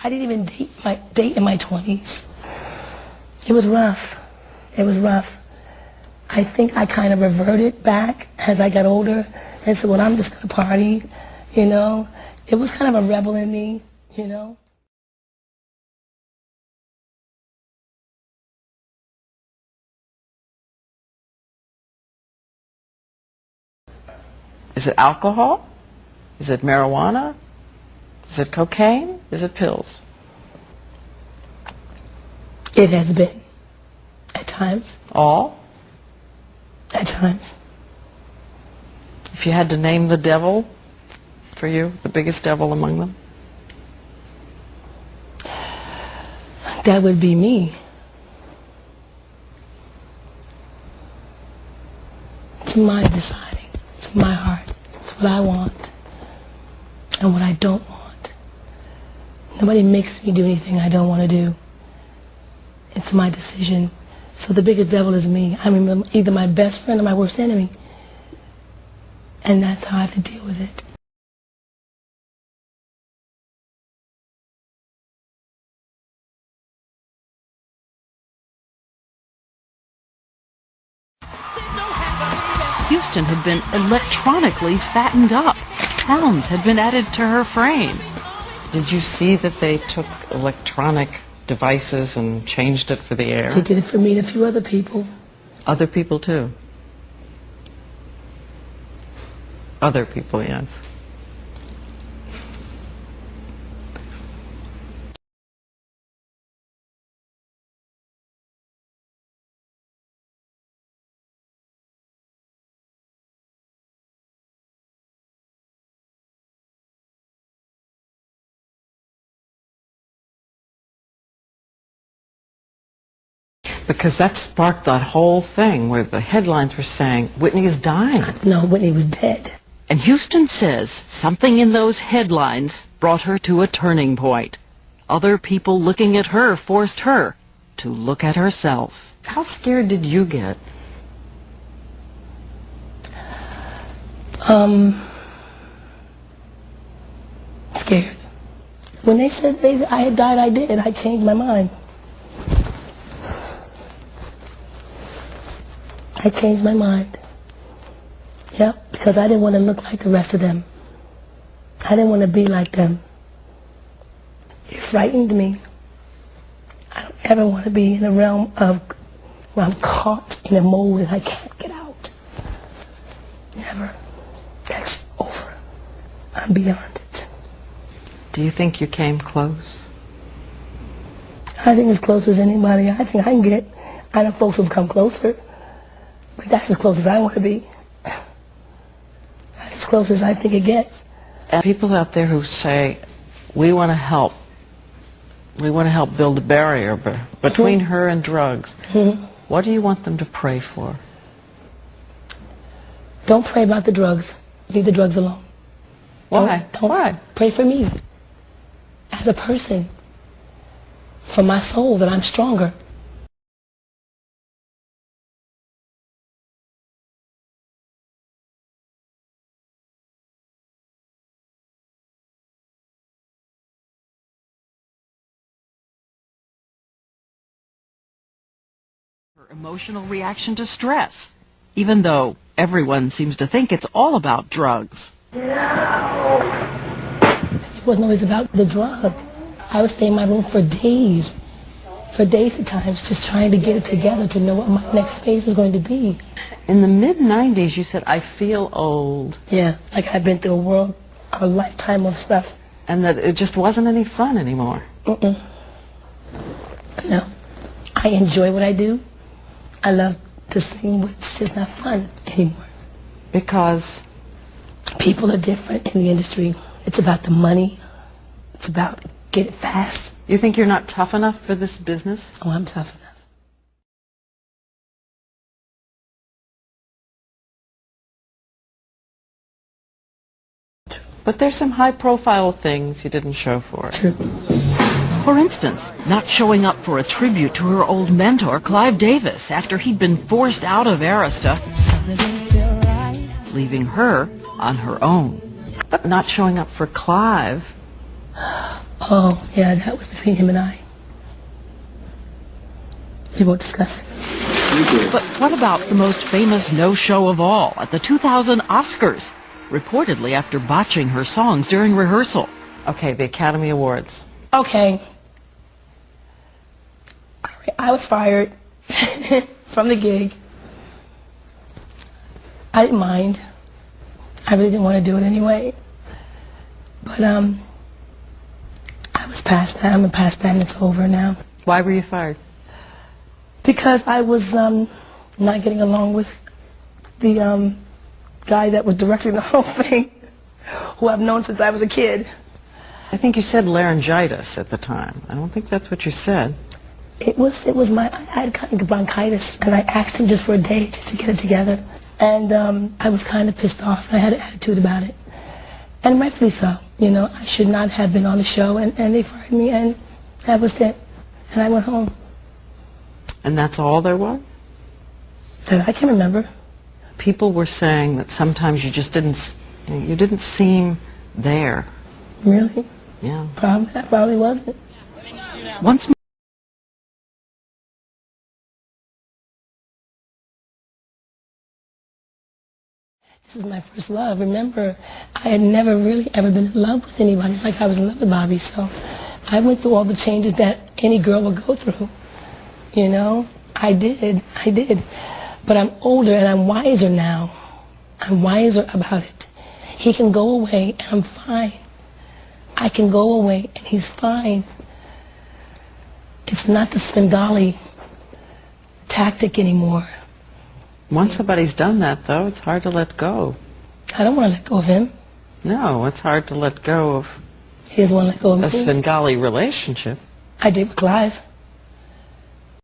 I didn't even date in my 20s. It was rough. It was rough. I think I kind of reverted back as I got older and said, well, I'm just going to party, you know. It was kind of a rebel in me, you know. Is it alcohol? Is it marijuana? Is it cocaine? Is it pills? It has been. At times. All? At times. If you had to name the devil for you, the biggest devil among them? That would be me. It's my deciding. It's my heart. It's what I want and what I don't want. Nobody makes me do anything I don't want to do. It's my decision. So the biggest devil is me. I'm either my best friend or my worst enemy. And that's how I have to deal with it. Houston had been electronically fattened up. Pounds had been added to her frame. Did you see that they took electronic devices and changed it for the air? They did it for me and a few other people. Other people too? Other people, yes. Because that sparked that whole thing where the headlines were saying, Whitney is dying. No, Whitney was dead. And Houston says something in those headlines brought her to a turning point. Other people looking at her forced her to look at herself. How scared did you get? Scared. When they said I had died, I did. I changed my mind. I changed my mind. Yep, because I didn't want to look like the rest of them. I didn't want to be like them. It frightened me. I don't ever want to be in the realm of where I'm caught in a mold and I can't get out. Never. That's over. I'm beyond it. Do you think you came close? I think as close as anybody I think I can get. I know folks who've come closer. But that's as close as I want to be. That's as close as I think it gets. And people out there who say, we want to help. We want to help build a barrier between her and drugs. What do you want them to pray for? Don't pray about the drugs. Leave the drugs alone. Why? Why? Pray for me. As a person. For my soul, that I'm stronger. Her emotional reaction to stress, even though everyone seems to think it's all about drugs. No. It wasn't always about the drug. I would stay in my room for days at times, just trying to get it together to know what my next phase was going to be. In the mid-90s, you said, I feel old. Yeah, like I've been through a lifetime of stuff. And that it just wasn't any fun anymore. No. I enjoy what I do. I love to sing, but it's just not fun anymore. Because? People are different in the industry. It's about the money. It's about get it fast. You think you're not tough enough for this business? Oh, I'm tough enough. True. But there's some high-profile things you didn't show for it. True. For instance, not showing up for a tribute to her old mentor, Clive Davis, after he'd been forced out of Arista, leaving her on her own. But not showing up for Clive. Oh, yeah, that was between him and I. We won't discuss it. But what about the most famous no-show of all at the 2000 Oscars? Reportedly after botching her songs during rehearsal. Okay, the Academy Awards. Okay. I was fired from the gig. I didn't mind. I really didn't want to do it anyway. But I was past that. I'm past that and it's over now. Why were you fired? Because I was not getting along with the guy that was directing the whole thing, who I've known since I was a kid. I think you said laryngitis at the time. I don't think that's what you said. It was I had kind of bronchitis, and I asked him just for a day just to get it together. And I was kind of pissed off. I had an attitude about it. And rightfully so. You know, I should not have been on the show, and they fired me, and that was it. And I went home. And that's all there was? That I can remember. People were saying that sometimes you just didn't, you didn't seem there. Really? Yeah. Probably wasn't. Once This is my first love. Remember, I had never really ever been in love with anybody like I was in love with Bobby. So I went through all the changes that any girl would go through. You know, I did. But I'm older and I'm wiser now. I'm wiser about it. He can go away and I'm fine. I can go away and he's fine. It's not the Svengali tactic anymore. Once somebody's done that, though, it's hard to let go. I don't want to let go of him. No, it's hard to let go of He doesn't want to let go of a me. Svengali relationship. I did with Clive.